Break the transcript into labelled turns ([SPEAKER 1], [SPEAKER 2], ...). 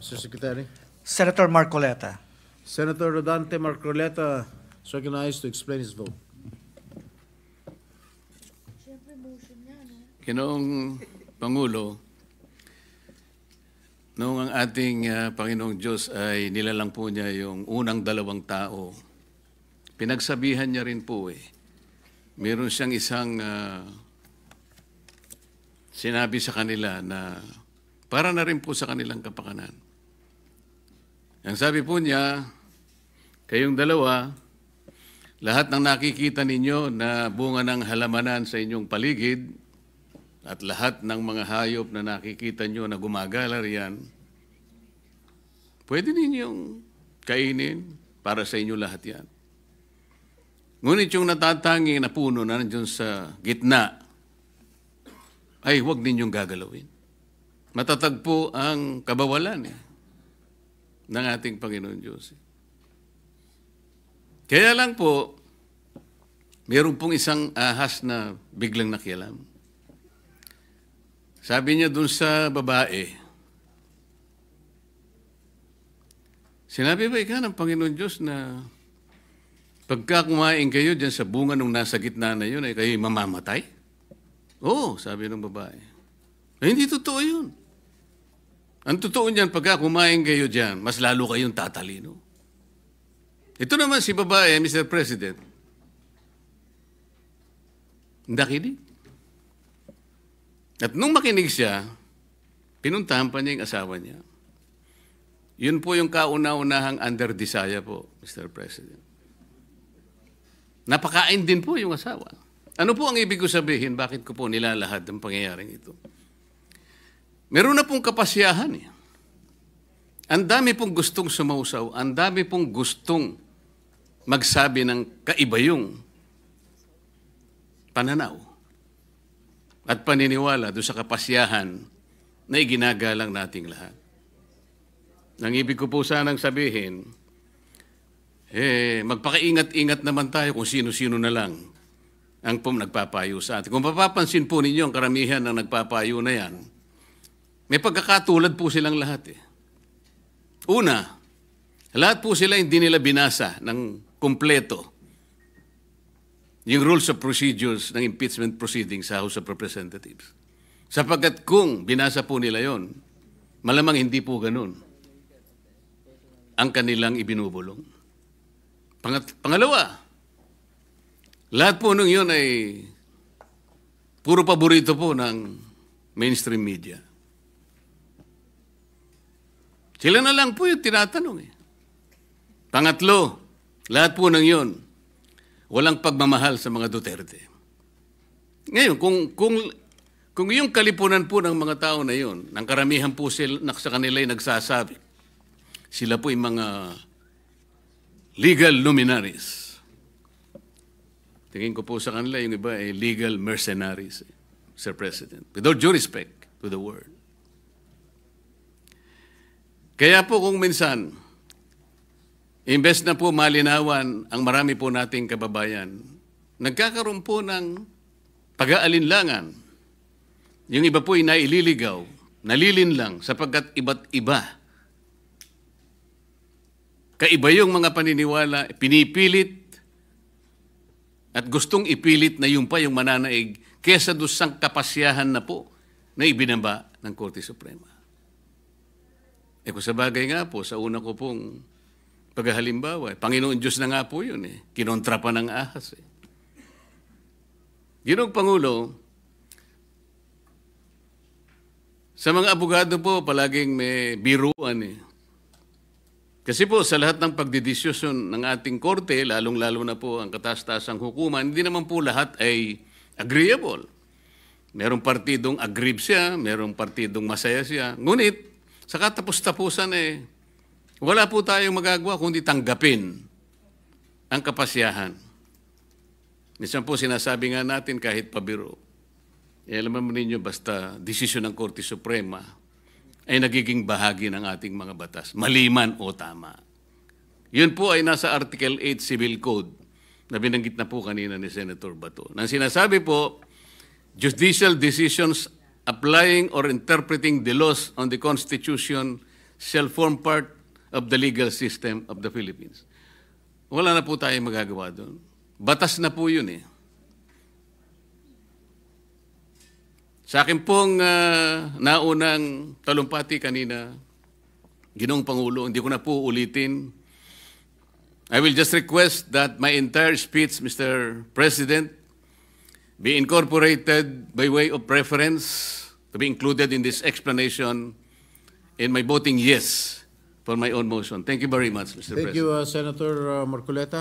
[SPEAKER 1] Mr. Secretary.
[SPEAKER 2] Senator Marcoleta.
[SPEAKER 1] Senator Rodante Marcoleta is recognized to explain his vote.
[SPEAKER 3] Ginoong Pangulo, noong ang ating Panginoong Diyos ay nilalang po niya yung unang dalawang tao, pinagsabihan niya rin po meron siyang isang sinabi sa kanila na para na rin po sa kanilang kapakanan. Ang sabi po niya, kayong dalawa, lahat ng nakikita ninyo na bunga ng halamanan sa inyong paligid at lahat ng mga hayop na nakikita nyo na gumagala riyan, pwede ninyong kainin para sa inyo lahat yan. Ngunit yung natatangi na puno na nandiyon sa gitna, ay huwag ninyong gagalawin. Matatag po ang kabawalan ng ating Panginoon Diyos. Kaya lang po, meron pong isang ahas na biglang nakialam. Sabi niya dun sa babae, sinabi ba ikaw ng Panginoon Diyos na pagka kumain kayo dyan sa bunga nung nasa gitna na yun, ay kayo mamamatay? Oo, sabi ng babae. Ay, hindi totoo yun. Ang totoo niyan, pagka kumain kayo dyan, mas lalo kayong tatalino. Ito naman si babae, Mr. President, nakinig. At nung makinig siya, pinuntahan pa niya yung asawa niya. Yun po yung kauna-unahang under desire po, Mr. President. Napakain din po yung asawa. Ano po ang ibig ko sabihin? Bakit ko po nilalahad ang pangyayaring ito? Meron na pong kapasyahan Ang dami pong gustong sumausaw, ang dami pong gustong magsabi ng kaibayong pananaw at paniniwala doon sa kapasyahan na iginagalang nating lahat. Ang ibig ko po sanang sabihin, magpakaingat-ingat naman tayo kung sino-sino na lang ang nagpapayo sa atin. Kung mapapansin po ninyo ang karamihan ng nagpapayo na yan, may pagkakatulad po silang lahat Una, lahat po sila hindi nila binasa ng kumpleto yung rules of procedures ng impeachment proceedings sa House of Representatives. Sapagkat kung binasa po nila yon, malamang hindi po ganun ang kanilang ibinubulong. Pangalawa, lahat po nung yun ay puro paborito po ng mainstream media. Sila na lang po yung tinatanong Pangatlo, lahat po ng yun, walang pagmamahal sa mga Duterte. Ngayon, kung yung kalipunan po ng mga tao na yun, ng karamihan po sila, sa kanila ay nagsasabi, sila po yung mga legal luminaries. Tingin ko po sa kanila, yung iba ay legal mercenaries, Sir President. With all due respect to the word. Kaya po kung minsan, imbes na po malinawan ang marami po nating kababayan, nagkakaroon po ng pag-aalinlangan. Yung iba po ay naililigaw, nalilinlang sapagkat iba't iba. Kaiba yung mga paniniwala, pinipilit at gustong ipilit na yung pa yung mananaig kesa dusang kapasyahan na po na ibinaba ng Korte Suprema. Kung sa bagay nga po, sa una ko pong paghalimbawa, Panginoon Diyos na nga po yun Kinontra pa ng ahas Ginoong Pangulo, sa mga abogado po, palaging may biruan Kasi po, sa lahat ng pagdidiskusyon ng ating korte, lalong-lalo na po ang kataas-taasang hukuman, hindi naman po lahat ay agreeable. Merong partidong aggrieved siya, merong partidong masaya siya. Ngunit, sa katapos-tapusan wala po tayong magagawa kundi tanggapin ang kapasyahan. Minsan po sinasabi nga natin kahit pabiro, alam mo ninyo basta desisyon ng Korte Suprema ay nagiging bahagi ng ating mga batas, maliman o tama. Yun po ay nasa Article 8 Civil Code na binanggit na po kanina ni Senator Bato. Nang sinasabi po, judicial decisions applying or interpreting the laws on the Constitution shall form part of the legal system of the Philippines. Wala na po tayong magagawa doon. Batas na po yun eh. Sa akin pong naunang talumpati kanina, Ginoong Pangulo, hindi ko na po ulitin. I will just request that my entire speech, Mr. President, be incorporated by way of preference to be included in this explanation in my voting yes for my own motion. Thank you very much, Mr. President.
[SPEAKER 1] Thank you, Senator Marcoleta.